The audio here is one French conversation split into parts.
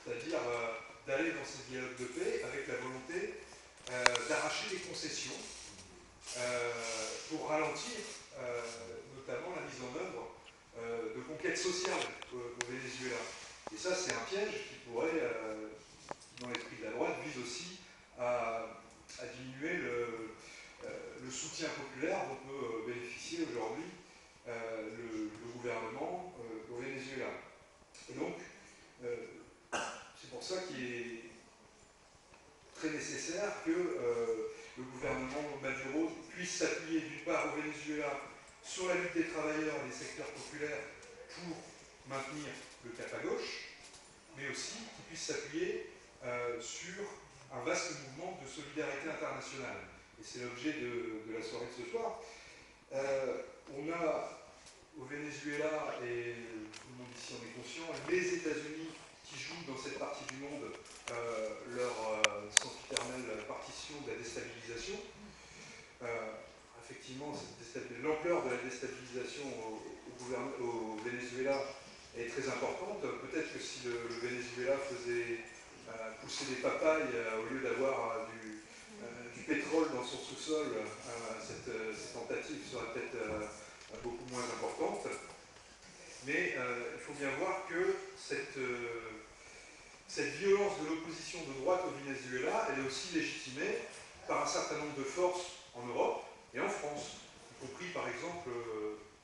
c'est-à-dire d'aller dans ces dialogues de paix avec la volonté d'arracher des concessions pour ralentir notamment la mise en œuvre de conquêtes sociales au Venezuela. Et ça, c'est un piège qui pourrait, dans l'esprit de la droite, vise aussi à diminuer le soutien populaire dont peut bénéficier aujourd'hui le gouvernement au Venezuela. Et donc, c'est pour ça qu'il est très nécessaire que le gouvernement Maduro puisse s'appuyer d'une part au Venezuela sur la lutte des travailleurs et des secteurs populaires pour maintenir le cap à gauche, mais aussi qu'il puisse s'appuyer sur un vaste mouvement de solidarité internationale. Et c'est l'objet de la soirée de ce soir. On a au Venezuela, et tout le monde ici en est conscient, les États-Unis qui jouent dans cette partie du monde leur sempiternelle partition de la déstabilisation. Effectivement, l'ampleur de la déstabilisation au Venezuela est très importante. Peut-être que si le Venezuela faisait pousser des papayes au lieu d'avoir du pétrole dans son sous-sol, cette tentative serait peut-être beaucoup moins importante. Mais il faut bien voir que cette violence de l'opposition de droite au Venezuela, elle est aussi légitimée par un certain nombre de forces en Europe et en France, y compris par exemple,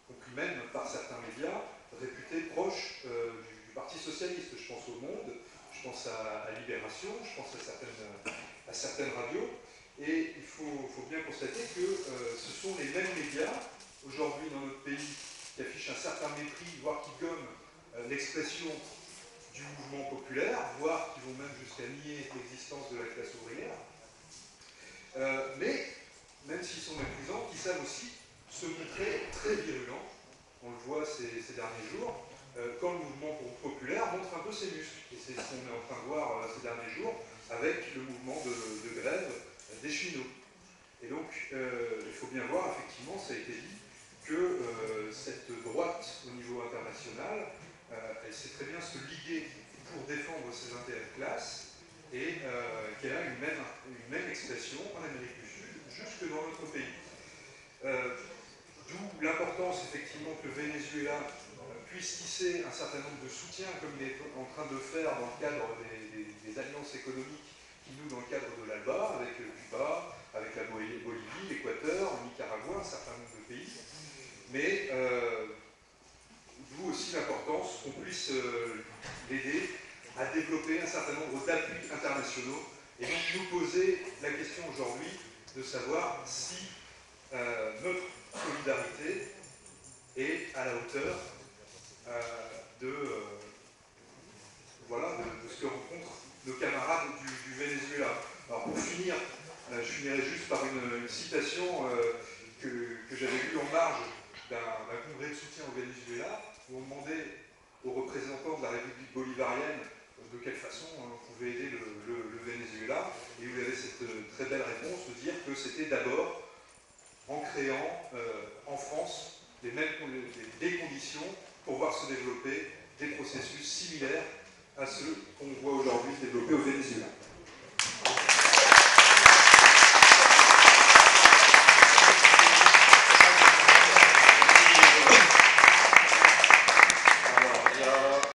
compris même par certains médias réputés proches du Parti Socialiste. Je pense au Monde, je pense à Libération, je pense à certaines radios. Et il faut bien constater que ce sont les mêmes médias, aujourd'hui dans notre pays, qui affichent un certain mépris, voire qui gomment l'expression du mouvement populaire, voire qui vont même jusqu'à nier l'existence de la classe ouvrière. Mais, même s'ils sont méprisants, ils savent aussi se montrer très virulents. On le voit ces derniers jours, quand le mouvement populaire montre un peu ses muscles. Et c'est ce qu'on est en train de voir ces derniers jours avec le mouvement de grève des cheminots. Et donc, il faut bien voir, effectivement, ça a été dit, que cette droite au niveau international, elle sait très bien se liguer pour défendre ses intérêts de classe et qu'elle a une même expression en Amérique du Sud, jusque dans notre pays. D'où l'importance, effectivement, que le Venezuela puisse tisser un certain nombre de soutiens, comme il est en train de le faire dans le cadre des alliances économiques qui nous, dans le cadre de l'ALBA, avec Cuba, avec la Bolivie, l'Équateur, le Nicaragua, un certain nombre de pays. Mais d'où aussi l'importance qu'on puisse l'aider à développer un certain nombre d'appuis internationaux et donc nous poser la question aujourd'hui de savoir si notre solidarité est à la hauteur de ce que rencontrent nos camarades du Venezuela. Alors pour finir, je finirai juste par une citation que j'avais lue en marge d'un congrès de soutien au Venezuela, où on demandait aux représentants de la République bolivarienne de quelle façon on pouvait aider le Venezuela, et où il y avait cette très belle réponse de dire que c'était d'abord en créant en France des conditions pour voir se développer des processus similaires à ceux qu'on voit aujourd'hui se développer au Venezuela.